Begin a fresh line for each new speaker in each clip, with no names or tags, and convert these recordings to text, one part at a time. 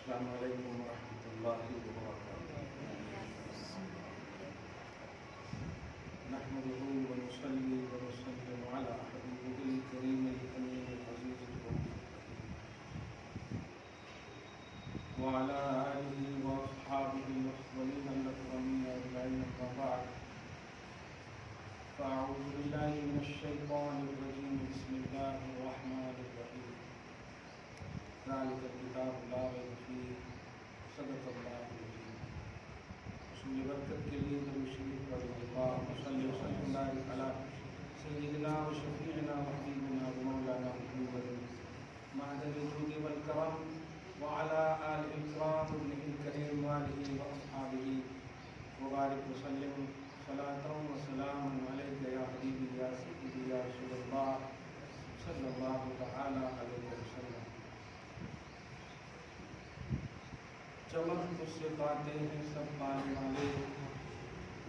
السلام علیکم ورحمۃ اللہ وبرکاتہ۔ نحمده ونصلي ونسلم على حبيبه الكريم الأمين العزيز وعلى آله وأصحابه الأفضلين الأكرمين أجمعين، أما بعد، فأعوذ بالله من الشيطان الرجيم، بسم الله الرحمن الرحيم، ذلك الكتاب لا ريب فيه، صدق اللہ العظیم۔ حصول برکت کے لیے درود شریف پڑھیں۔ اللہم صل وسلم وبارک علی سیدنا و شفیعنا و حبیبنا و مولانا محمد معدن الجود والکرم وعلی آلہ الکرام ابنہ الکریم وآلہ واصحابہ وبارک وسلم صلاۃ و سلام علیک یا حبیبی یا سیدی یا رسول اللہ صلی اللہ تعالی علیہ وسلم۔ چمک تجھ سے پاتے ہیں سب پانے والے،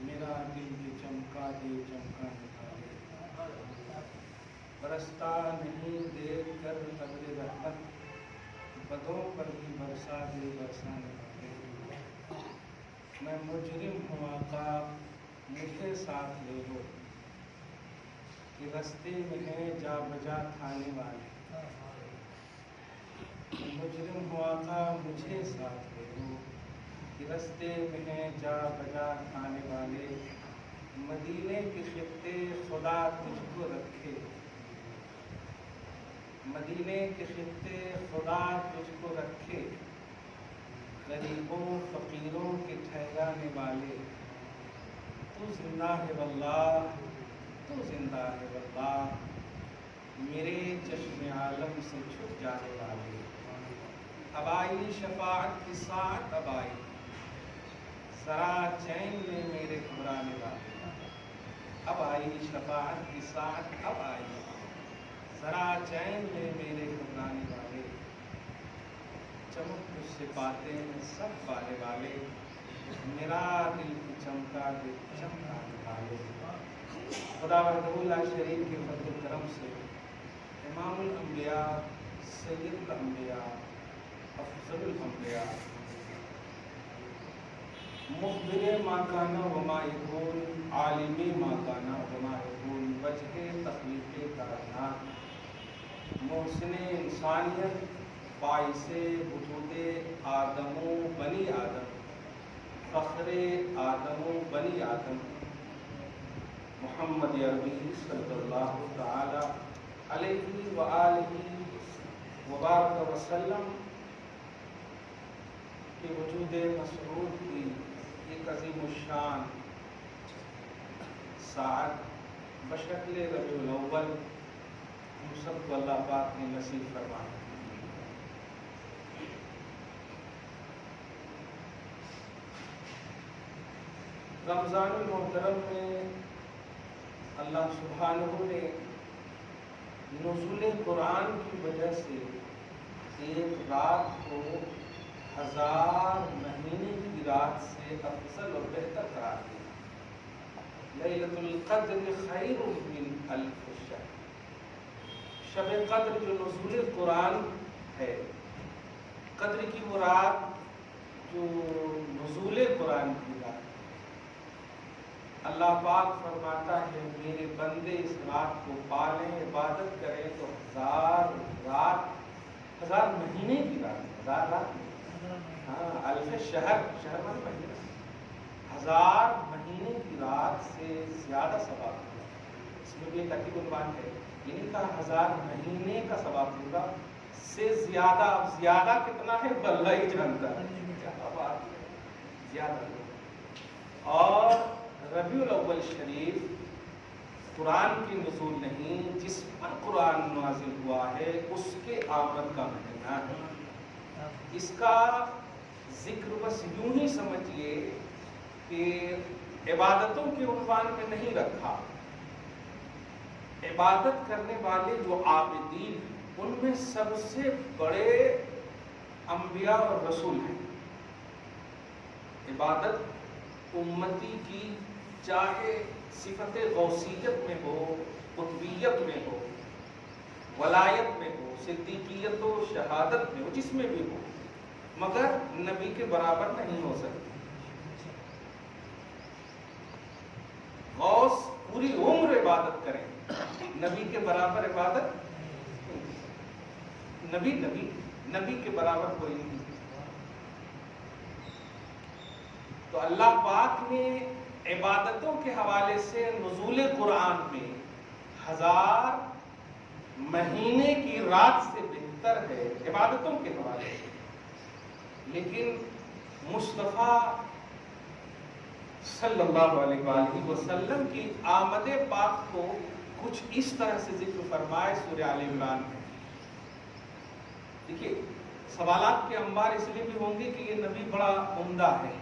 میرا دل بھی چمکا دے چمکا نکالے، برستا نہیں دیکھ کر ابر رحمت، بدوں پر بھی برسا دے برسا نکالے۔ میں مجرم ہوں آقا مجھے ساتھ لے لو، کہ رستے میں ہیں جا بجا کھانے والے، مجرم ہوں آقا مجھے ساتھ لے لو، کہ رستے میں ہیں جا بجا کھانے والے۔ مدینے کے خطے خدا تجھ کو رکھے، مدینے کے خطے خدا تجھ کو رکھے، غریبوں فقیروں کے ٹھہرانے والے۔ تو زندہ ہے واللہ، تو زندہ ہے واللہ، میرے چشم عالم سے چھپ جانے والے۔ اب آئی شفاعت کی ساعت، اب آئی ذرا چین میں میرے گھبرانے والے۔ اب آئی شفاعت کی ساعت، اب آئی ذرا چین میں میرے گھبرانے والے۔ چمک تجھ سے پاتے ہیں سب پانے والے، میرا دل کی چمکا دے چمکا نکالے۔ خدا وحدہ لا شریک کے فضل و کرم سے امام الانبیاء، سید الانبیاء، افضل الانبیاء، مخبر ما کان وما یکون، عالم ما کان وما یکون، وجہ تخلیق کائنات، محسن انسانیت، باعث وجود آدم و بنی آدم، فخر آدم و بنی آدم، محمد عربی صلی اللہ تعالی علیہ وآلہ وبارک وسلم کہ وجود مسعود کی ایک عظیم الشان ساعت بشکل ربیع الاول ہم سب کو اللہ پاک نے نصیب فرمایا۔ رمضان المحترم میں اللہ سبحانہ نے نزول قرآن کی وجہ سے ایک رات کو 1000 مہینے کی رات سے افضل اور بہتر قرار دیا۔ لیلۃ القدر خیر من الف شہر، شب قدر جو نزول قرآن ہے، قدر کی وہ رات جو نزول قرآن کی رات، اللہ پاک فرماتا ہے میرے بندے اس رات کو پالیں عبادت کریں تو 1000 رات، 1000 مہینے کی رات، 1000 رات، ہاں الف شہر، شہر میں مہینہ، 1000 مہینے کی رات سے زیادہ ثواب ہوگا۔ اس میں بھی ایک عجیب عنوان ہے، یہ نہیں کہا 1000 مہینے کا ثواب ہوگا، سے زیادہ۔ اب زیادہ کتنا ہے اللہ ہی جانتا ہے، زیادہ۔ اور ربیع الاول شریف قرآن کی نزول نہیں، جس پر قرآن نازل ہوا ہے اس کے آمد کا مہینہ ہے۔ اس کا ذکر بس یوں ہی سمجھیے کہ عبادتوں کے عنوان میں نہیں رکھا، عبادت کرنے والے جو عابدین ہیں ان میں سب سے بڑے انبیاء اور رسول ہیں۔ عبادت امتی کی چاہے صفت غوثیت میں ہو، قطبیت میں ہو، ولایت میں ہو، صدیقیت و شہادت میں ہو، جس میں بھی ہو، مگر نبی کے برابر نہیں ہو سکتی. غوث پوری عمر عبادت کریں، نبی کے برابر عبادت نبی کے برابر کوئی نہیں. تو اللہ پاک نے عبادتوں کے حوالے سے نزول قرآن میں 1000 مہینے کی رات سے بہتر ہے عبادتوں کے حوالے سے. لیکن مصطفیٰ صلی اللہ علیہ وآلہ وسلم کی آمد پاک کو کچھ اس طرح سے ذکر فرمائے سورہ آل عمران میں. دیکھیے سوالات کے انبار اس لیے بھی ہوں گے کہ یہ نبی بڑا عمدہ ہے،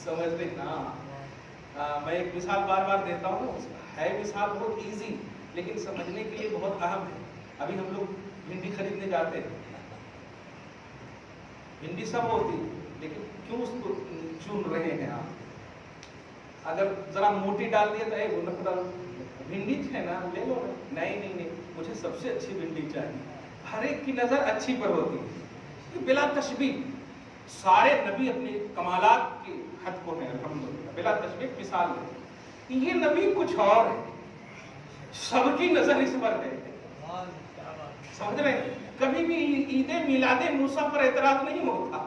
سمجھ لیں نا. میں ایک مثال بار بار دیتا ہوں، ہے مثال بہت ایزی لیکن سمجھنے کے لیے بہت اہم ہے. ابھی ہم لوگ بھنڈی خریدنے جاتے ہیں، بھنڈی سب ہوتی لیکن کیوں اس کو چن رہے ہیں آپ؟ اگر ذرا موٹی ڈال دیا تو وہ نقدر بھنڈی ہے نا لے لو. نہیں مجھے سب سے اچھی بھنڈی چاہیے. ہر ایک کی نظر اچھی پر ہوتی ہے بلا تشبیہ. سارے نبی اپنے کمالات کی حد کو ہیں الحمدللہ، بلا تشبیہ مثال ہے. یہ نبی کچھ اور ہے، سب کی نظر اس پر ہے. سمجھ رہے ہیں؟ کبھی بھی عید میلاد موسیٰ پر اعتراض نہیں ہوتا،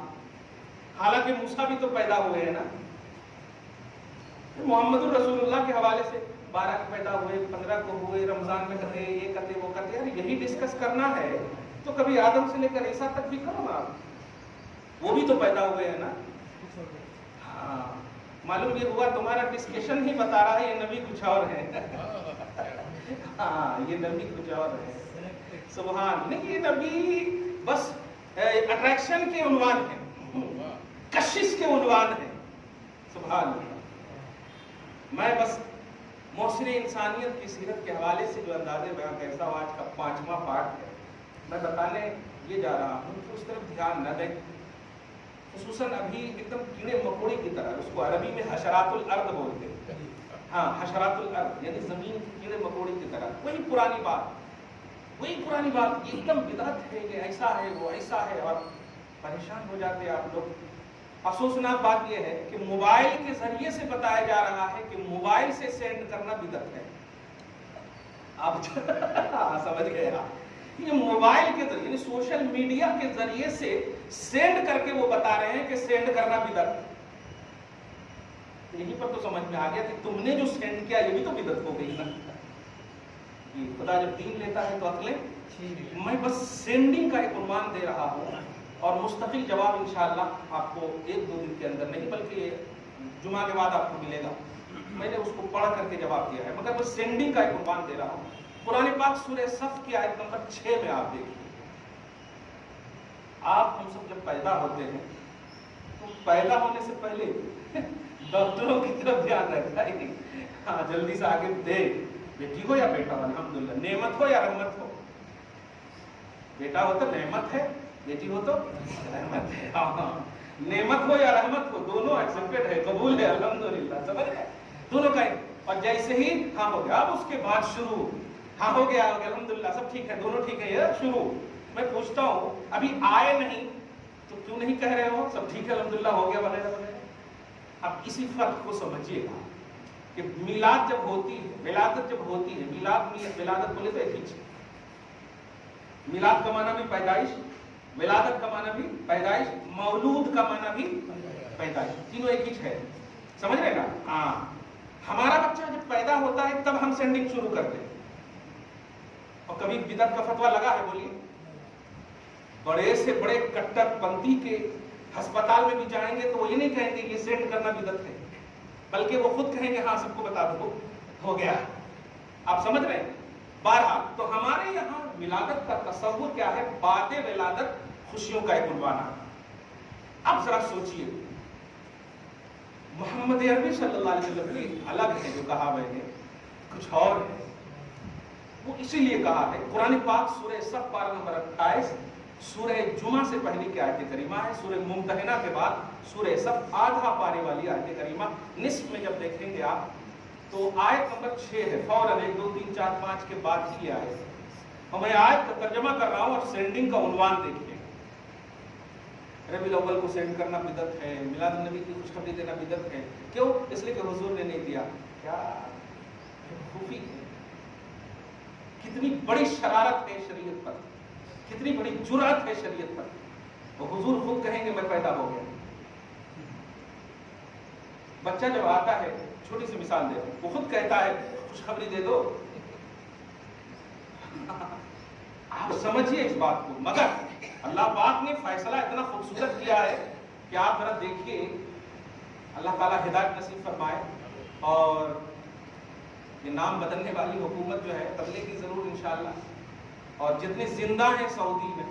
حالانکہ موسیٰ بھی تو پیدا ہوئے ہیں نا. محمد الرسول اللہ کے حوالے سے 12 کو پیدا ہوئے، 15 کو ہوئے، رمضان میں کرتے، یہ کرتے وہ کرتے. یار یہی ڈسکس کرنا ہے تو کبھی آدم سے لے کر عیسیٰ تک بھی کرو نا، وہ بھی تو پیدا ہوئے ہیں نا. ہاں معلوم یہ ہوا تمہارا ڈسکشن ہی بتا رہا ہے یہ نبی کچھ اور ہے. ہاں یہ نبی کچھ اور ہے. سبحان. نہیں یہ نبی بس اٹریکشن کے عنوان ہے، کشش کے عنوان ہے. سبحان اللہ. میں بس محسن انسانیت کی سیرت کے حوالے سے جو اندازے بیان کیسا ہو، آج کا 5واں پارٹ ہے، میں بتانے یہ جا رہا ہوں کہ اس طرف دھیان نہ دیں. خصوصاً ابھی ایک دم کیڑے مکوڑے کی طرح، اس کو عربی میں حشرات الارض بولتے ہیں. ہاں حشرات الارض یعنی زمین کے کیڑے مکوڑے کی طرح. وہی پرانی بات، یہ ایک دم بدعت ہے، یہ ایسا ہے وہ ایسا ہے، اور پریشان ہو جاتے ہیں آپ لوگ. افسوسناک بات یہ ہے کہ موبائل کے ذریعے سے بتایا جا رہا ہے کہ موبائل سے سینڈ کرنا بدعت ہے. آپ سمجھ گئے آپ؟ یہ موبائل کے ذریعے یعنی سوشل میڈیا کے ذریعے سے سینڈ کر کے وہ بتا رہے ہیں کہ سینڈ کرنا بدعت ہے. یہیں پر تو سمجھ میں آ گیا کہ تم نے جو سینڈ کیا یہ بھی تو بدعت ہو گئی نا. خدا جب دین لیتا ہے تو عقلیں. میں بس سینڈنگ کا ایک عنوان دے رہا ہوں اور مستقل جواب انشاءاللہ آپ کو 1-2 دن کے اندر نہیں بلکہ جمعہ کے بعد آپ کو ملے گا. میں نے اس کو پڑھ کر کے جواب دیا ہے مگر بس سینڈنگ کا ایک عنوان دے رہا ہوں. قرآن پاک سورہ صف کی آیت نمبر 6 میں آپ دیکھیے. آپ ہم سب جب پیدا ہوتے ہیں تو پیدا ہونے سے پہلے ڈاکٹروں کی طرف دھیان رکھتا ہی نہیں. ہاں جلدی سے آگے دے، بیٹی ہو یا بیٹا ہو الحمدللہ، نعمت ہو یا رحمت ہو. بیٹا ہو تو نعمت ہے، بیٹی ہو تو رحمت ہے. ہاں نعمت ہو یا رحمت ہو دونوں ایکسپٹڈ ہے، قبول ہے الحمدللہ. سمجھ گئے دونوں کا. اور جیسے ہی ہاں ہو گیا اب اس کے بعد شروع، ہاں ہو گیا الحمدللہ سب ٹھیک ہے، دونوں ٹھیک ہے، یہ شروع. میں پوچھتا ہوں ابھی آئے نہیں تو کیوں نہیں کہہ رہے ہو سب ٹھیک ہے الحمدللہ ہو گیا وغیرہ وغیرہ. اب اسی فرق کو سمجھیے گا کہ میلاد جب ہوتی ہے، ولادت جب ہوتی ہے، ولادت بولے تو ایک ہی چیز. میلاد کا معنی بھی پیدائش، ولادت کا معنی بھی پیدائش، مولود کا معنی بھی پیدائش، تینوں ایک ہی ہے. سمجھ رہے نا؟ ہاں ہمارا بچہ جب پیدا ہوتا ہے تب ہم سینڈنگ شروع کرتے ہیں. اور کبھی بدعت کا فتویٰ لگا ہے بولیے؟ بڑے سے بڑے کٹر پنتھی کے ہسپتال میں بھی جائیں گے تو وہ یہ نہیں کہیں گے یہ سینڈ کرنا بدعت ہے، بلکہ وہ خود کہیں گے ہاں سب کو بتا دو ہو گیا. آپ سمجھ رہے ہیں؟ بہرحال تو ہمارے یہاں ولادت کا تصور کیا ہے؟ بعد ولادت خوشیوں کا ایک عنوان ہے. اب ذرا سوچئے محمد عربی صلی اللہ علیہ وسلم کی الگ ہے جو کہا ہوئے ہیں، کچھ اور ہے. وہ اسی لیے کہا ہے. قرآن پاک سورہ صف پارہ نمبر 28 سورہ جمعہ سے پہلے کی آیت کریمہ ہے. سورہ ممتحنہ کے بعد سورہ صف آدھا پارے والی آیت کریمہ. نصف میں جب دیکھیں گے آپ تو آیت نمبر 6 ہے، فوراً 1 2 3 4 5 کے بعد ہی آیت. اور میں آیت کا ترجمہ کر رہا ہوں اور سینڈنگ کا عنوان دیکھیے.
ربیع الاول کو سینڈ کرنا بدعت ہے، میلاد النبی کی خوشخبری دینا بدعت ہے. کیوں؟ اس لیے کہ حضور نے نہیں دیا. کیا خوفی ہے، کتنی بڑی شرارت ہے شریعت پر، کتنی بڑی جرأت ہے شریعت پر. وہ حضور خود کہیں گے میں پیدا ہو گیا. بچہ جب آتا ہے، چھوٹی سی مثال دے، وہ خود کہتا ہے خوشخبری دے دو. آپ سمجھیے اس بات کو. مگر اللہ پاک نے فیصلہ اتنا خوبصورت کیا ہے کہ آپ ذرا دیکھیے. اللہ تعالیٰ ہدایت نصیب فرمائے. اور یہ نام بدلنے والی حکومت جو ہے تبلیغ کی ضرور انشاءاللہ، اور جتنے زندہ ہیں سعودی میں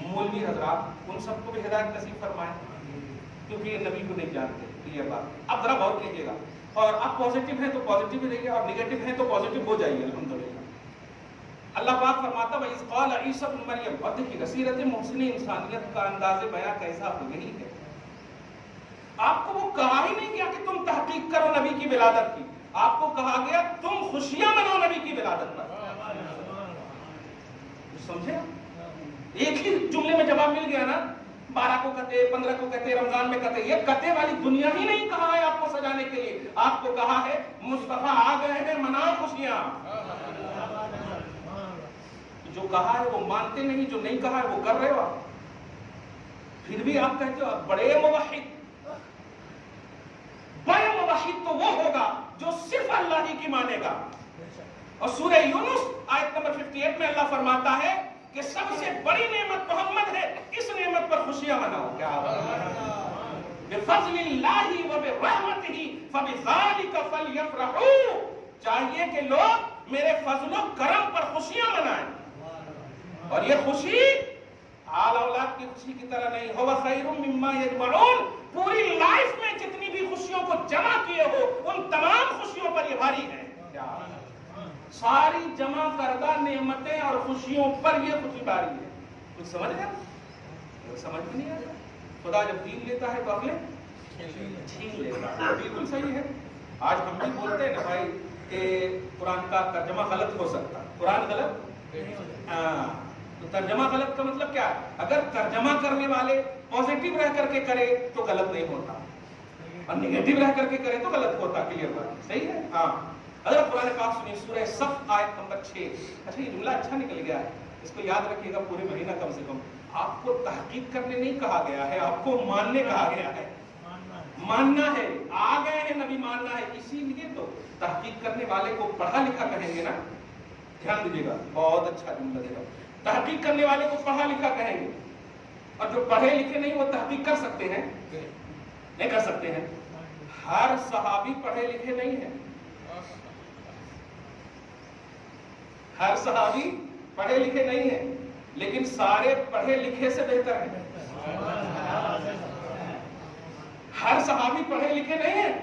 مولوی حضرات، ان سب کو بھی ہدایت نصیب فرمائے، کیونکہ یہ نبی کو نہیں جانتے. یہ بات اب ذرا غور کیجیے گا. اور آپ پازیٹیو ہیں تو پازیٹیو ہی رہیے، اور نگیٹو ہیں تو پازیٹیو ہو جائیے الحمدللہ. اللہ پاک فرماتا ہے وَإِذْ قَالَ عِيسَى ابْنُ مَرْيَمَ. اور دیکھیے سیرت محسن انسانیت کا انداز بیاں کیسا ہو یہی ہے. آپ کو وہ کہا ہی نہیں گیا کہ تم تحقیق کرو نبی کی ولادت کی، آپ کو کہا گیا تم خوشیاں مناؤ نبی کی ولادت پر. سمجھے؟ ایک ہی جملے میں جواب مل گیا نا. 12 کو کہتے، 15 کو کہتے، رمضان میں کہتے. یہ کہتے والی دنیا ہی نہیں کہا ہے آپ کو سجانے کے لیے. آپ کو کہا ہے مصطفیٰ آ گئے ہیں، مناؤ خوشیاں. جو کہا ہے وہ مانتے نہیں، جو نہیں کہا ہے وہ کر رہے ہو آپ. پھر بھی آپ کہتے ہو بڑے موحد. بڑے موحد تو وہ ہوگا جو صرف اللہ ہی کی مانے گا. اور سورہ یونس آیت نمبر 58 میں اللہ فرماتا ہے کہ سب سے بڑی نعمت محمد ہے، اس نعمت پر خوشیاں مناؤ. کیا بفضل اللہ وبرحمتہ فبذلک فلیفرحوا. چاہیے کہ لوگ میرے فضل و کرم پر خوشیاں منائیں. اور یہ خوشی آل اولاد کی خوشی کی طرح نہیں. هو خیر مما یجمعون. پوری لائف میں جتنی بھی خوشیوں کو جمع کیے ہو ان تمام خوشیوں پر یہ بھاری ہے. ساری جمع کردہ نعمتیں اور خوشیوں پر یہ خوشی بھاری ہے. کچھ سمجھ گیا؟ سمجھ بھی نہیں آیا. خدا جب دین لیتا ہے تو اگلے چھین لیتا ہے. بالکل صحیح ہے. آج ہم بھی بولتے ہیں نا بھائی کہ قرآن کا ترجمہ غلط ہو سکتا ہے. قرآن غلط، تو ترجمہ غلط کا مطلب کیا ہے؟ اگر ترجمہ کرنے والے پازیٹیو رہ کر کے کرے تو غلط نہیں ہوتا، اور نگیٹو رہ کر کے کرے تو غلط ہوتا. کلیئر بات صحیح ہے. ہاں اگر قرآن پاک سنیے سورہ صف آیت نمبر 6. اچھا یہ جملہ اچھا نکل گیا ہے، اس کو یاد رکھیے گا پورے مہینہ کم سے کم. آپ کو تحقیق کرنے نہیں کہا گیا ہے، آپ کو ماننے کہا گیا ہے. ماننا ہے. آ گئے ہیں نبی، ماننا ہے. اسی لیے تو تحقیق کرنے والے کو پڑھا لکھا کہیں گے نا. دھیان دیجیے گا، بہت اچھا جملہ دے گا. تحقیق کرنے والے کو پڑھا لکھا کہیں گے، اور جو پڑھے لکھے نہیں وہ تحقیق کر سکتے ہیں؟ نہیں کر سکتے ہیں. ہر صحابی پڑھے لکھے نہیں ہیں. ہر صحابی پڑھے لکھے نہیں ہیں، لیکن سارے پڑھے لکھے سے بہتر ہیں. ہر صحابی پڑھے لکھے نہیں ہیں،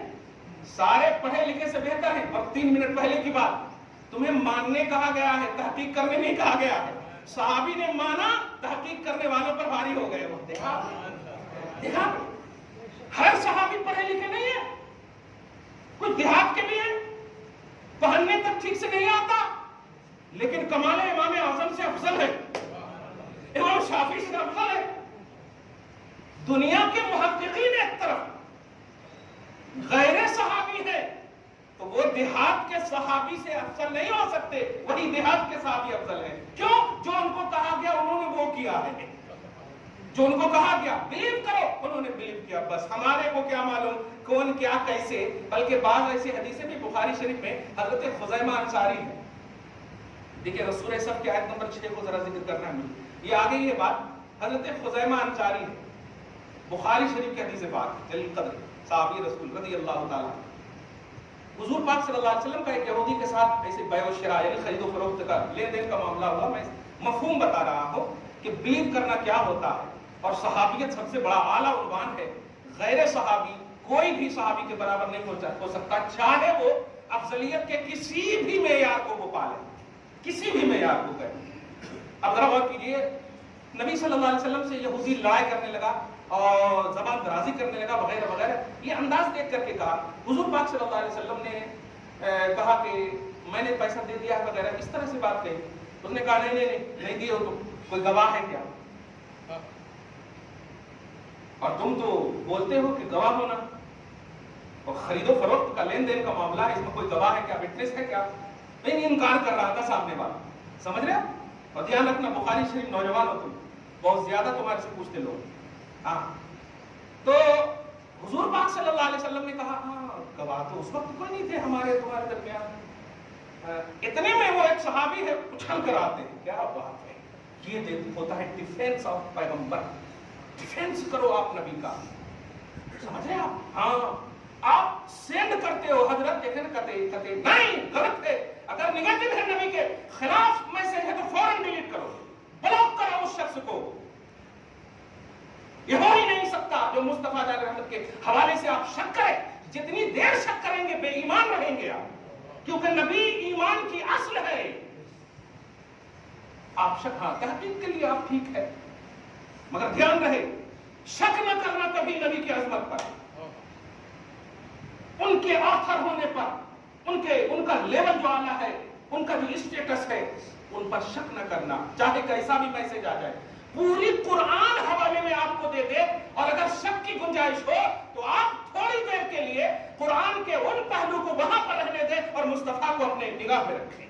سارے پڑھے لکھے سے بہتر ہیں. اور 3 منٹ پہلے کی بات، تمہیں ماننے کہا گیا ہے، تحقیق کرنے نہیں کہا گیا ہے. صحابی نے مانا، تحقیق کرنے والوں پر بھاری ہو گئے. وہ دیکھا ہر صحابی پڑھے لکھے نہیں ہے. کچھ دیہات کے بھی ہیں، پڑھنے تک ٹھیک سے نہیں آتا، لیکن کمال امام اعظم سے افضل ہے، امام شافعی سے افضل ہے. دنیا کے محققین ایک طرف، غیر صحابی ہے تو وہ دیہات کے صحابی سے افضل نہیں ہو سکتے. وہی دیہات کے صحابی افضل ہیں. کیوں؟ جو ان کو کہا گیا انہوں نے وہ کیا ہے. جو ان کو کہا گیا بلیو کرو انہوں نے بلیو کیا. بس ہمارے کو کیا معلوم کون کیا کیسے. بلکہ بعض ایسی حدیثیں بھی بخاری شریف میں حضرت خزیمہ انصاری ہے. دیکھیں سورہ صف کی آیت نمبر 6 کو ذرا ذکر کرنا ہے. یہ آگے یہ بات حضرت خزیمہ انصاری ہے، بخاری شریف کی حدیث پاک، جلیل قدر صحابی رسول رضی اللہ تعالیٰ. حضور پاک صلی اللہ علیہ وسلم کا ایک یہودی کے ساتھ ایسے بیع و شراء یعنی خرید و فروخت کا لین دین کا معاملہ ہوا. میں مفہوم بتا رہا ہوں کہ بلیو کرنا کیا ہوتا ہے. اور صحابیت سب سے بڑا اعلیٰ عنوان ہے. غیر صحابی کوئی بھی صحابی کے برابر نہیں ہو سکتا، چاہے وہ افضلیت کے کسی بھی معیار کو وہ پالے، کسی بھی معیار کو کرے. اب ذرا غور کیجیے، نبی صلی اللہ علیہ وسلم سے یہودی لڑائی کرنے لگا اور زبان درازی کرنے لگا وغیرہ وغیرہ. یہ انداز دیکھ کر کے کہا حضور پاک صلی اللہ علیہ وسلم نے کہا کہ میں نے پیسہ دے دیا ہے وغیرہ، اس طرح سے بات کہی. اس نے کہا نہیں دیے ہو تو کوئی گواہ ہے کیا؟ اور تم تو بولتے ہو کہ گواہ ہونا، اور خرید و فروخت کا لین دین کا معاملہ ہے، اس میں کوئی گواہ ہے کیا، وٹنس ہے کیا؟ نہیں، انکار کر رہا تھا سامنے والا، سمجھ رہے آپ؟ اور دھیان رکھنا بخاری شریف نوجوان ہو تم، بہت زیادہ تمہارے سے پوچھتے لوگ۔ ہاں تو حضور پاک صلی اللہ علیہ وسلم نے کہا ہاں گواہ تو اس وقت کوئی نہیں تھے ہمارے تمہارے درمیان۔ اتنے میں وہ ایک صحابی ہے اچھل کر آتے ہیں، کیا بات ہے، یہ ہوتا ہے ڈیفینس آف پیغمبر، ڈیفینس کرو آپ نبی کا، سمجھ رہے آپ؟ ہاں آپ سینڈ کرتے ہو حضرت، دیکھیں نا کہتے نہیں غلط ہے، اگر نگیٹو ہے نبی کے خلاف میسج ہے تو فوراً ڈیلیٹ کرو، بلاک کرو اس شخص کو۔ یہ ہو ہی نہیں سکتا جو مصطفیٰ جان رحمت کے حوالے سے آپ شک کریں، جتنی دیر شک کریں گے بے ایمان رہیں گے آپ، کیونکہ نبی ایمان کی اصل ہے۔ آپ شک، ہاں تحقیق کے لیے آپ ٹھیک ہے، مگر دھیان رہے شک نہ کرنا کبھی نبی کی عظمت پر، ان کے آتھر ہونے پر، ان کا لیول جو اعلیٰ ہے، ان کا جو اسٹیٹس ہے، ان پر شک نہ کرنا، چاہے کیسا بھی میسج آ جائے۔ پوری قرآن حوالے میں آپ کو دے دے اور اگر شک کی گنجائش ہو تو آپ تھوڑی دیر کے لیے قرآن کے ان پہلو کو وہاں پر رہنے دیں اور مصطفیٰ کو اپنے نگاہ میں رکھیں۔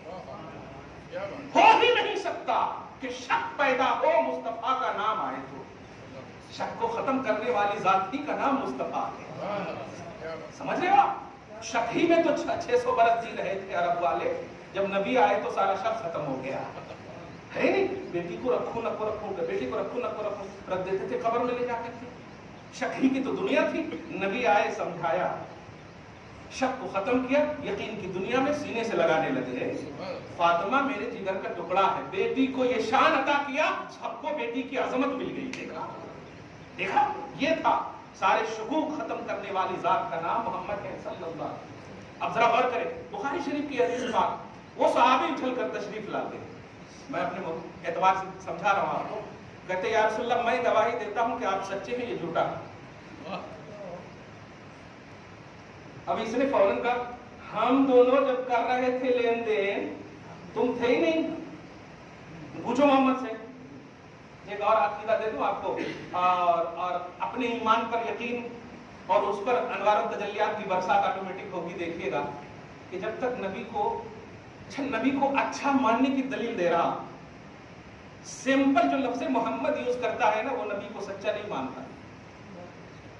ہو ہی نہیں سکتا کہ شک پیدا ہو مصطفیٰ کا نام آئے تو، شک کو ختم کرنے والی ذات ہی کا نام مصطفیٰ ہے، سمجھ رہے ہو آپ؟ شک ہی میں تو 600 برس جی رہے تھے عرب والے، جب نبی آئے تو سارا شک ختم ہو گیا، ہے نہیں؟ بیٹی کو رکھوں نہ کو رکھوں، بیٹی کو رکھوں نہ کو رکھوں، رکھ دیتے تھے قبر میں لے جا کر کے، شک ہی کی تو دنیا تھی، نبی آئے سمجھایا، شک کو ختم کیا، یقین کی دنیا میں سینے سے لگانے لگے۔ فاطمہ میرے جگر کا ٹکڑا ہے، بیٹی کو یہ شان عطا کیا، سب کو بیٹی کی عظمت مل گئی۔ دیکھا یہ تھا سارے شکوک ختم کرنے والی ذات کا نام محمد ہے صلی اللہ علیہ وسلم۔ اب ذرا غور کریں بخاری شریف کی حدیث پاک، وہ صحابی اچھل کر تشریف لاتے ہیں، میں اپنے اعتبار سے سمجھا رہا ہوں آپ کو، کہتے یا رسول اللہ میں گواہی دیتا ہوں کہ آپ سچے ہیں، یہ جھوٹا ہے۔ اب اس نے فوراً کہا ہم دونوں جب کر رہے تھے لین دین تم تھے ہی نہیں، پوچھو محمد سے۔ ایک اور عقیدہ دے دوں آپ کو، اور اپنے ایمان پر یقین اور اس پر انوار و تجلیات کی برسات آٹومیٹک ہوگی۔ دیکھیے گا کہ جب تک نبی کو اچھا ماننے کی دلیل دے رہا، سمپل جو لفظ محمد یوز کرتا ہے نا وہ نبی کو سچا نہیں مانتا،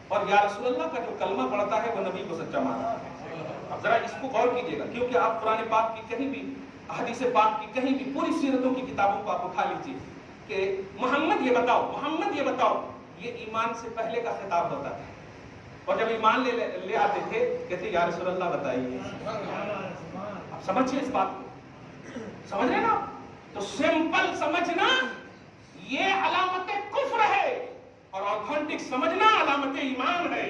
اور یا رسول اللہ کا جو کلمہ پڑھتا ہے وہ نبی کو سچا مانتا ہے۔ اب ذرا اس کو غور کیجئے گا، کیونکہ آپ قرآن پاک کی کہیں بھی، حدیث پاک کی کہیں بھی، پوری سیرتوں کی کتابوں کو آپ اٹھا لیجئے کہ محمد یہ بتاؤ، یہ ایمان سے پہلے کا خطاب ہوتا ہے، اور جب ایمان لے آتے تھے کہتے یا رسول اللہ بتائیے۔ آپ سمجھئے اس بات کو، سمجھ رہے نا؟ تو سمپل سمجھنا یہ علامت کفر ہے، اور آتھینٹک سمجھنا علامت ایمان ہے۔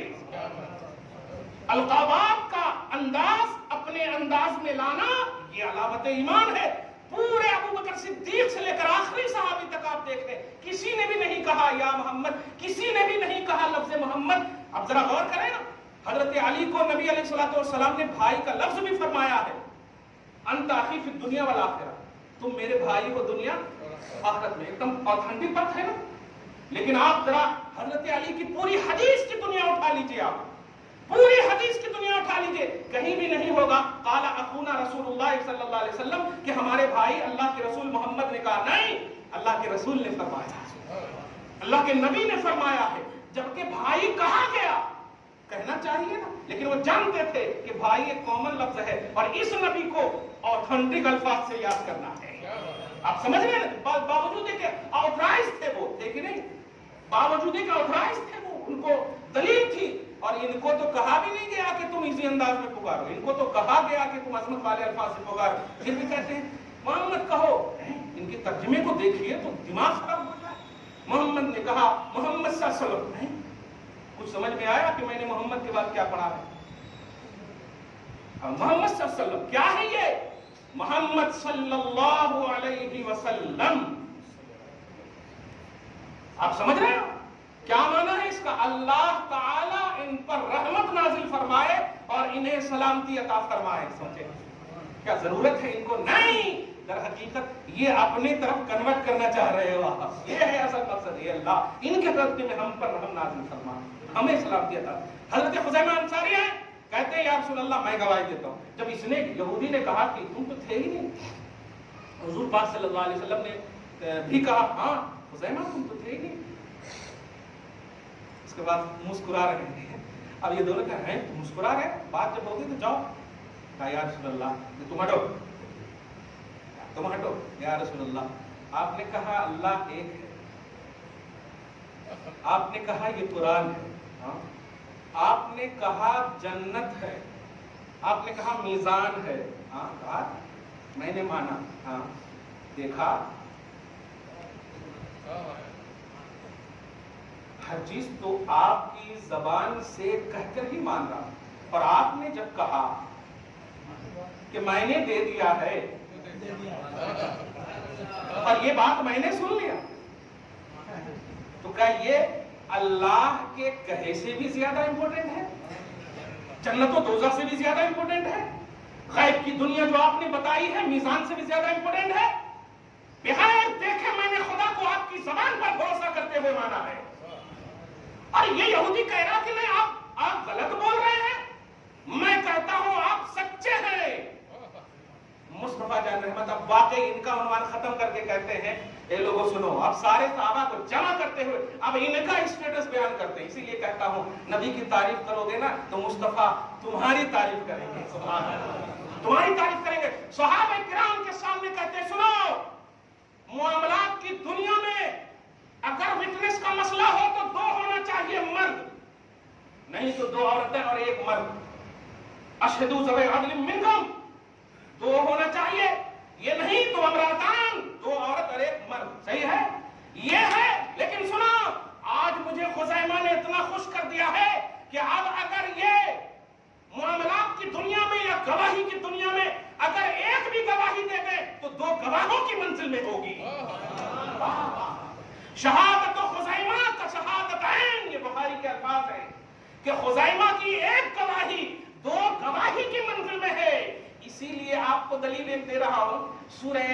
القابات کا انداز اپنے انداز میں لانا یہ علامت ایمان ہے۔ پورے ابو بکر صدیق سے لے کر آخری صحابی تک آپ دیکھ رہے ہیں، کسی نے بھی نہیں کہا یا محمد، کسی نے بھی نہیں کہا لفظ محمد۔ اب ذرا غور کریں نا، حضرت علی کو نبی علیہ الصلوۃ والسلام نے بھائی کا لفظ بھی فرمایا ہے، انت اخی فی الدنیا والآخرہ، تم میرے بھائی ہو دنیا آخرت میں، ایک دم آتھینٹک بات ہے نا۔ لیکن آپ ذرا حضرت علی کی پوری حدیث کی دنیا اٹھا لیجئے، آپ پوری حدیث کی دنیا اٹھا لیجئے، کہیں بھی نہیں ہوگا قال اخونا رسول اللہ صلی اللہ علیہ وسلم کہ ہمارے بھائی اللہ کے رسول محمد نے کہا، نہیں، اللہ کے رسول نے فرمایا، اللہ کے نبی نے فرمایا ہے۔ جبکہ بھائی کہا گیا، کہنا چاہیے نا، لیکن وہ جانتے تھے کہ بھائی ایک کامن لفظ ہے اور اس نبی کو آتھینٹک الفاظ سے یاد کرنا ہے۔ آپ سمجھ رہے ہیں؟ باوجود کہ آتھرائز تھے وہ، دیکھیں نہیں، باوجود کہ آتھرائز تھے وہ، ان کو دلیل تھی، اور ان کو تو کہا بھی نہیں گیا کہ تم اسی انداز میں پکارو، ان کو تو کہا گیا کہ تم عظمت والے الفاظ سے پکارو، پھر بھی کہتے ہیں محمد کہو۔ ان کے ترجمے کو دیکھیے تو دماغ خراب ہو جائے۔ محمد نے کہا، محمد صلی اللہ علیہ وسلم، کچھ سمجھ میں آیا کہ میں نے محمد کے بعد کیا پڑھا ہے؟ محمد صلی اللہ علیہ وسلم کیا ہے؟ یہ محمد صلی اللہ علیہ وسلم، آپ سمجھ رہے ہو کیا معنی ہے اس کا؟ اللہ تعالیٰ ان پر رحمت نازل فرمائے اور انہیں سلامتی عطا فرمائے۔ سمجھے کیا ضرورت ہے ان کو؟ نہیں، در حقیقت یہ اپنی طرف کنورٹ کرنا چاہ رہے ہو آپ. یہ ہے اصل مقصد. یہ اللہ ان کے رضا میں ہم پر رحم نازل فرما, ہمیں سلامتی عطا. حضرت خزیمہ انصاری ہیں, کہتے ہیں یا رسول اللہ میں گواہی دیتا ہوں. جب اس نے یہودی نے کہا کہ تم تو تھے ہی نہیں, حضور پاک صلی اللہ علیہ وسلم نے بھی کہا ہاں خزیمہ تم تو تھے ہی نہیں. اس کے بعد مسکرا رہے ہیں. اب یہ دونوں کہہ رہے ہیں مسکرا رہے, بات جب ہوگی تو جاؤ. کہا یا رسول اللہ تم ہٹو, تم ہٹو یا رسول اللہ. آپ نے کہا اللہ ایک ہے, آپ نے کہا یہ قرآن ہے, آپ نے کہا جنت ہے, آپ نے کہا میزان ہے, ہاں کہا میں نے مانا, ہاں دیکھا ہر چیز تو آپ کی زبان سے کہہ کر ہی مان رہا. اور آپ نے جب کہا کہ میں نے دے دیا ہے, اور یہ بات میں نے سن لیا, تو کیا یہ اللہ کے کہے سے بھی زیادہ امپورٹنٹ ہے, جنت و دوزخ سے بھی زیادہ امپورٹنٹ ہے, غیب کی دنیا جو آپ نے بتائی ہے میزان سے بھی زیادہ امپورٹنٹ ہے؟ بغیر دیکھے میں نے خدا کو آپ کی زبان پر بھروسہ کرتے ہوئے مانا ہے. اور یہ یہودی کہہ رہا کہ نہیں آپ غلط بول رہے ہیں, میں کہتا ہوں آپ سچے ہیں. مصطفیٰ جان رحمت اب واقعی ان کا عنوان ختم کر کے کہتے ہیں اے لوگوں سنو, اب سارے صحابہ کو جمع کرتے ہوئے اب ان کا اسٹیٹس بیان کرتے ہیں. اسی لیے کہتا ہوں نبی کی تعریف کرو گے نا تو مصطفیٰ تمہاری تعریف کریں گے, تمہاری تعریف کریں گے. صحابہ کرام کے سامنے کہتے ہیں سنو, معاملات کی دنیا میں اگر وٹنس کا مسئلہ ہو تو 2 ہونا چاہیے مرد, نہیں تو 2 عورتیں اور 1 مرد. اشہدوا ذوی عدل منکم 2 ہونا چاہیے, یہ نہیں تو امراتان 2 عورت اور 1 مرد. صحیح ہے, یہ ہے. لیکن سنا, آج مجھے خزیمہ نے اتنا خوش کر دیا ہے کہ اب اگر یہ معاملات کی دنیا میں یا گواہی کی دنیا میں اگر 1 بھی گواہی دے دے تو 2 گواہوں کی منزل میں ہوگی. شہادت و خزیمہ کا شہادتین, یہ بخاری کے الفاظ ہیں کہ خزیمہ کی 1 گواہی 2 گواہی کی منزل میں ہے. اسی لیے آپ کو دلیل ایک دے رہا ہوں, سورہ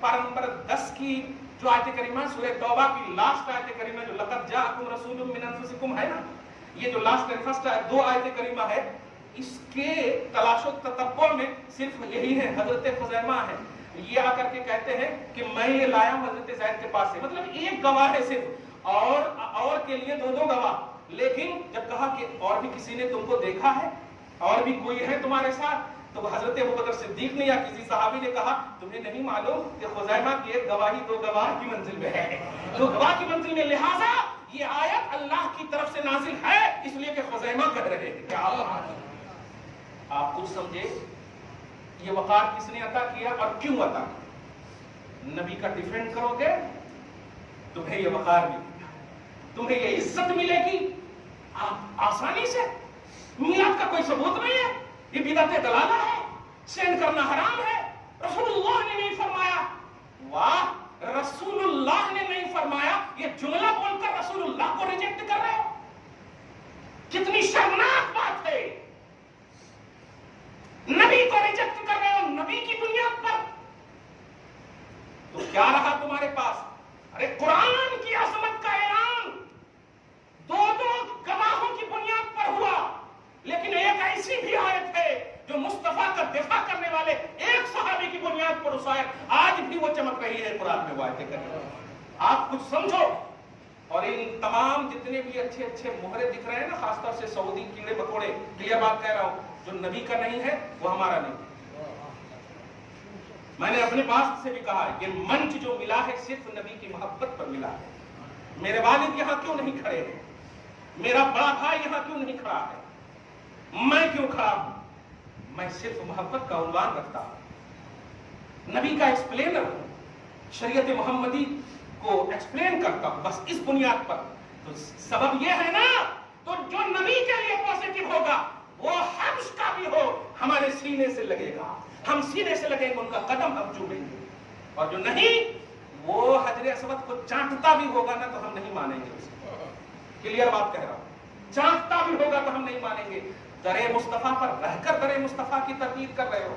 پارہ نمبر 10 کی جو آیت کریمہ, سورہ توبہ کی لاسٹ آیت کریمہ جو لقد جاءکم رسول من انفسکم ہے نا, یہ جو لاسٹ اینڈ فرسٹ 2 آیت کریمہ ہے, اس کے تلاش و تتبع میں صرف یہی ہے, حضرت خزیمہ ہے. یہ آ کر کے کہتے ہیں کہ میں یہ لایا ہوں حضرت زید کے پاس سے, مطلب 1 گواہ ہے صرف, اور کے لیے 2 گواہ. لیکن جب کہا کہ اور بھی کسی نے تم کو دیکھا ہے, اور بھی کوئی ہے تمہارے ساتھ, تو حضرت ابوبکر صدیق نے یا کسی صحابی نے کہا تمہیں نہیں معلوم کہ خزیمہ کی 1 گواہی 2 گواہ کی منزل میں ہے, 2 گواہ کی منزل میں. لہٰذا یہ آیت اللہ کی طرف سے نازل ہے اس لیے کہ خزیمہ کہہ رہے ہیں. کیا آپ کچھ سمجھے یہ وقار کس نے عطا کیا اور کیوں عطا کیا؟ نبی کا ڈیفینڈ کرو گے تمہیں یہ وقار ملے گا, تمہیں یہ عزت ملے گی آپ آسانی سے. میلاد کا کوئی ثبوت نہیں ہے, یہ بدعت دلالہ ہے, سینڈ کرنا حرام ہے. رسول اللہ نے نہیں فرمایا, واہ رسول اللہ نے نہیں فرمایا, یہ جملہ بول کر رسول اللہ کو ریجیکٹ کر رہے ہو, کتنی شرمناک بات ہے. نبی کو ریجیکٹ کر رہے ہو نبی کی بنیاد پر, تو کیا رہا تمہارے پاس؟ ارے قرآن کی عظمت کا اعلان 2 گواہوں کی بنیاد پر ہوا, لیکن ایک ایسی بھی آیت ہے جو مصطفیٰ کا دفاع کرنے والے 1 صحابی کی بنیاد پر اس آیت آج بھی وہ چمک رہی ہے قرآن میں. وہ آیتیں کریمہ آپ کچھ سمجھو. اور ان تمام جتنے بھی اچھے اچھے مہرے دکھ رہے ہیں نا, خاص طور سے سعودی کیڑے مکوڑے, کلیئر بات کہہ رہا ہوں, جو نبی کا نہیں ہے وہ ہمارا نہیں. میں نے اپنے پاس سے بھی کہا یہ منچ جو ملا ہے صرف نبی کی محبت پر ملا ہے. میرے والد یہاں کیوں نہیں کھڑے ہیں, میرا بڑا بھائی یہاں کیوں نہیں کھڑا ہے, میں کیوں کھڑا ہوں؟ میں صرف محبت کا عنوان رکھتا ہوں, نبی کا ایکسپلینر ہوں, شریعت محمدی کو ایکسپلین کرتا ہوں, بس اس بنیاد پر. تو سبب یہ ہے نا, تو جو نبی کے لیے پازیٹیو ہوگا وہ حبش کا بھی ہو ہمارے سینے سے لگے گا, ہم سینے سے لگیں گے, ان کا قدم ہم چومیں گے. اور جو نہیں وہ حجر اسود کو چاٹتا بھی ہوگا نا تو ہم نہیں مانیں گے اسے. کلیئر بات کہہ رہا ہوں, چاٹتا بھی ہوگا تو ہم نہیں مانیں گے. در مصطفیٰ پر رہ کر در مصطفیٰ کی تردید کر رہے ہو.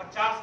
50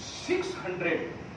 600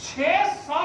600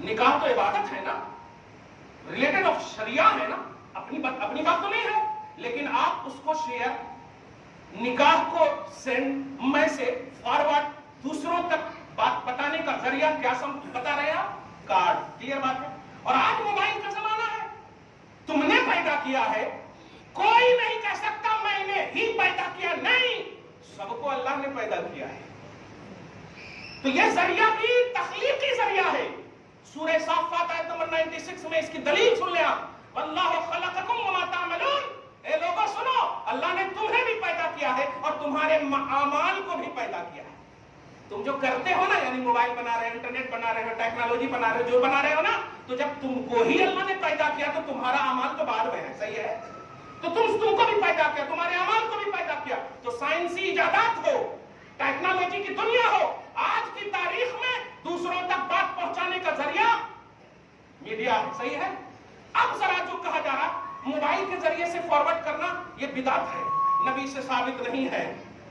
نکاح تو عبادت ہے نا, ریلیٹڈ آف شریعہ ہے نا, اپنی بات تو نہیں ہے, لیکن آپ اس کو شیئر, نکاح کو سینڈ, میں سے فارورڈ, دوسروں تک بات بتانے کا ذریعہ کیا بتا رہے ہیں آپ؟ کارڈ. کلیئر بات ہے. اور آج موبائل کا زمانہ ہے, تم نے پیدا کیا ہے, کوئی نہیں کہہ سکتا میں نے ہی پیدا کیا, نہیں, سب کو اللہ نے پیدا کیا ہے. تو یہ ذریعہ بھی تخلیقی ذریعہ ہے. سورہ صافات آیت نمبر 96 میں اس کی دلیل سن لیں آپ. واللہ خلقکم وما تعملون, اے لوگوں سنو, اللہ نے تمہیں بھی پیدا کیا ہے اور تمہارے اعمال کو بھی پیدا کیا ہے. تم جو کرتے ہو نا, یعنی موبائل بنا رہے ہو, انٹرنیٹ بنا رہے ہو, ٹیکنالوجی بنا رہے ہو, جو بنا رہے ہو نا, تو جب تم کو ہی اللہ نے پیدا کیا تو تمہارا اعمال تو بعد میں ہے, صحیح ہے, تو تم کو بھی پیدا کیا, تمہارے اعمال کو بھی پیدا کیا. تو سائنسی ایجادات ہو, ٹیکنالوجی کی دنیا ہو, آج کی تاریخ میں دوسروں تک بات پہنچانے کا ذریعہ میڈیا ہے, صحیح ہے. اب ذرا جو کہا جا رہا موبائل کے ذریعے سے فارورڈ کرنا, یہ بدعت ہے, نبی سے ثابت نہیں ہے,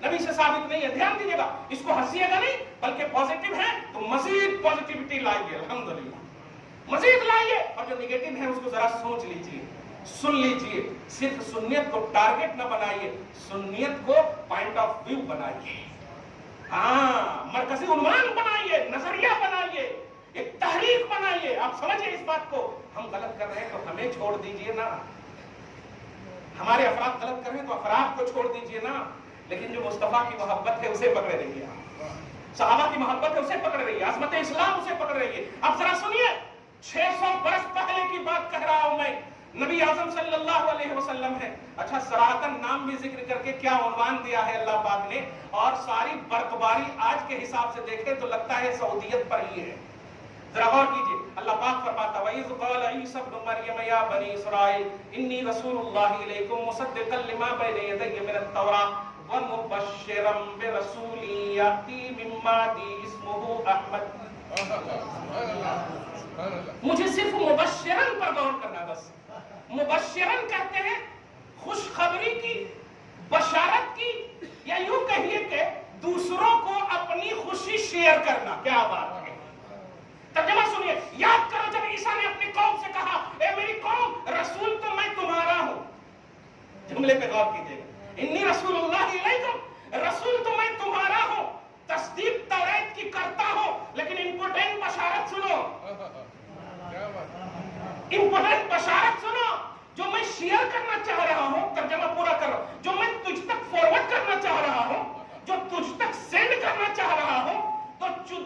نبی سے ثابت نہیں ہے. دھیان دیجیے گا, اس کو ہنسیے گا نہیں بلکہ پازیٹیو ہے تو مزید پازیٹیوٹی لائیے, الحمدللہ مزید لائیے, اور جو نیگیٹو ہے اس کو ذرا سوچ لیجیے, سن لیجیے. صرف سنیت کو ٹارگٹ نہ بنائیے, سنیت کو پوائنٹ آف ویو بنائیے, ہاں, مرکزی عنوان بنائیے, نظریہ بنائیے, ایک تحریک بنائیے. آپ سمجھیں اس بات کو, ہم غلط کر رہے ہیں تو ہمیں چھوڑ دیجئے نا, ہمارے افراد غلط کر رہے ہیں تو افراد کو چھوڑ دیجئے نا, لیکن جو مصطفیٰ کی محبت ہے اسے پکڑے رہیے, صحابہ کی محبت ہے اسے پکڑ رہی ہے, عظمت اسلام اسے پکڑ رہی ہے. اب ذرا سنیے, 600 برس پہلے کی بات کہہ رہا ہوں میں, نبی اعظم صلی اللہ علیہ وسلم ہے. اچھا, صراحتاً نام بھی ذکر کر کے کیا عنوان دیا ہے اللہ پاک نے, اور ساری برقباری آج کے حساب سے دیکھیں تو لگتا ہے سعودیت پر ہی ہے. ذرا غور کیجئے, اللہ پاک فرماتا ہے وَإِذْ قَالَ عِيسَى ابْنُ مَرْيَمَ يَا بَنِي إِسْرَائِيلَ إِنِّي رَسُولُ اللَّهِ إِلَيْكُمْ مُصَدِّقًا لِمَا بَيْنَ يَدَيَّ مِنَ التَّوْرَاةِ وَمُبَشِّرًا بِرَسُولٍ يَأْتِي مِن بَعْدِي اسْمُهُ أَحْمَدُ. مجھے صرف مبشرن پر غور کرنا, بس مبشرن کہتے ہیں خوشخبری کی, بشارت کی, یا یوں کہیے کہ دوسروں کو اپنی خوشی شیئر کرنا. کیا بات ہے, ترجمہ سنیے, یاد کرو جب عیسیٰ نے اپنی قوم سے کہا اے میری قوم, رسول تو میں تمہارا ہوں, جملے پہ غور کیجئے گا, انی رسول اللہ علیکم, رسول تو میں تمہارا ہوں, تصدیق توریت کی کرتا ہوں, لیکن امپورٹنٹ بشارت سنو, امپورٹنٹ بشارت سنو, جو میں شیئر کرنا چاہ رہا ہوں, ترجمہ پورا کرو, جو میں تجھ تک فارورڈ کرنا چاہ رہا ہوں, جو تجھ تک سینڈ کرنا چاہ رہا ہوں, تو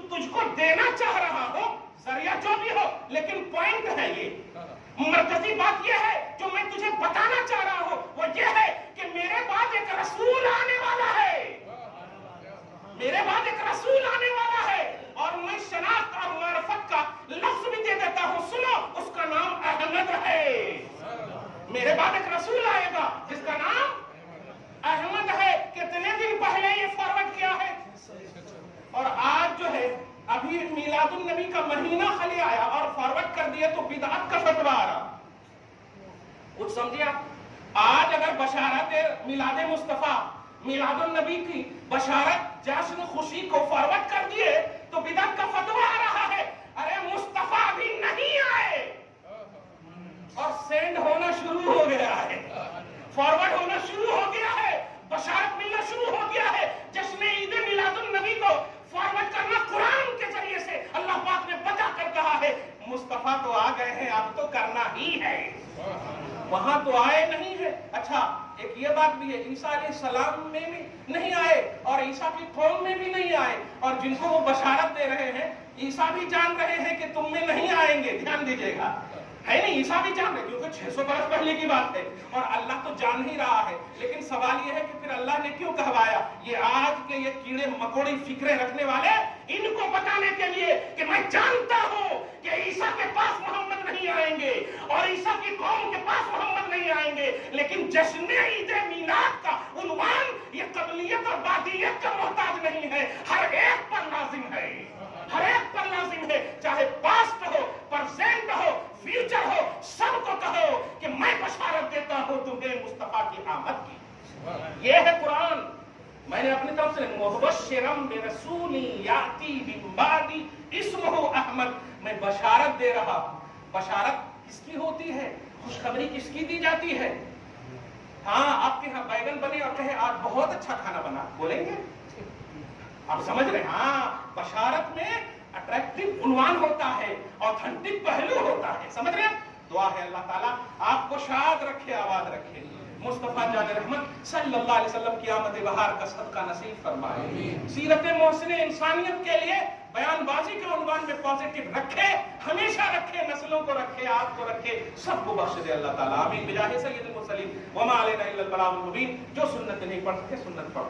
تجھ کو دینا چاہ رہا ہوں, ذریعہ جو بھی ہو, لیکن پوائنٹ ہے یہ, مرکزی بات یہ ہے جو میں تجھے بتانا چاہ رہا ہوں, وہ یہ ہے کہ میرے بعد ایک رسول آنے والا ہے, میرے بعد ایک رسول آنے والا ہے, اور میں شناخت اور معرفت کا لفظ بھی دے دیتا ہوں, سنو, اس کا نام احمد ہے. میرے بعد ایک رسول آئے گا جس کا نام احمد ہے. کتنے دن پہلے یہ فارورڈ کیا ہے, اور آج جو ہے ابھی میلاد النبی کا مہینہ خلی آیا اور فارورڈ کر دیا تو بدعت کا فتویٰ آ رہا. کچھ سمجھے آپ, آج اگر بشارت میلاد مصطفیٰ, میلاد النبی کی بشارت, جشن, خوشی کو فارورڈ کر دیے تو بدعت کا فتویٰ آ رہا ہے. ارے مصطفیٰ ابھی نہیں آئے اور سینڈ ہونا شروع ہو گیا ہے, فارورڈ ہونا شروع ہو گیا ہے, بشارت ملنا شروع ہو گیا ہے. جشن عید میلاد النبی کو فارورڈ کرنا قرآن کے ذریعے سے اللہ پاک نے بتا کر کہا ہے, مصطفیٰ تو آ گئے ہیں, اب تو کرنا ہی ہے, وہاں تو آئے نہیں ہے. اچھا, ایک یہ بات بھی ہے, عیسیٰ علیہ السلام میں بھی نہیں آئے اور عیسیٰ کی قوم میں بھی نہیں آئے, اور جن کو وہ بشارت دے رہے ہیں عیسیٰ بھی جان رہے ہیں کہ تم میں نہیں آئیں گے. دھیان دیجیے گا, ہے نہیں, عیسیٰ بھی جان رہے, کیونکہ 600 برس پہلے کی بات ہے اور اللہ تو جان ہی رہا ہے. لیکن سوال یہ ہے کہ پھر اللہ نے کیوں کہوایا؟ یہ آج کے یہ کیڑے مکوڑی فکریں رکھنے والے, ان کو بتانے کے لیے کہ میں جانتا ہوں کہ عیسیٰ کے پاس محمد نہیں آئیں گے اور عیسیٰ کی قوم کے پاس محمد نہیں آئیں گے, لیکن جشن عید میلاد کا عنوان یہ قبلیت اور بادیت کا محتاج نہیں ہے, ہر ایک پر لازم ہے, ہر ایک پر لازم ہے, چاہے پاسٹ ہو, پرزینٹ ہو, فیوچر ہو, سب کو کہو کہ میں بشارت دیتا ہوں تمہیں مصطفیٰ کی آمد کی. یہ ہے قرآن. میں نے اپنی طرف سے مبشرم برسول یاتی من بعدی اسمہ احمد, میں بشارت دے رہا ہوں. بشارت کس کی ہوتی ہے؟ خوشخبری کس کی دی جاتی ہے؟ ہاں آپ کے ہاں بیگن بنے اور کہے آج بہت اچھا کھانا بنا، بولیں گے؟ آپ سمجھ رہے ہیں؟ ہاں بشارت میں اٹریکٹیو عنوان ہوتا ہے، آتھینٹک پہلو ہوتا ہے. سمجھ رہے ہیں؟ دعا ہے اللہ تعالیٰ آپ کو شاد رکھے، آباد رکھے. مصطفیٰ جان رحمت صلی اللہ علیہ وسلم کی آمد بہار کا صدقہ نصیب فرمائے. سیرت محسن انسانیت کے لیے بیان بازی کے عنوان میں پازیٹیو رکھے، ہمیشہ رکھے، نسلوں کو رکھے، آپ کو رکھے، سب کو بخش دے اللہ تعالیٰ. آمین بجاہ سید المرسلین وما علینا الا البلاغ المبین. جو سنت نہیں پڑھ سکے سنت پڑھ.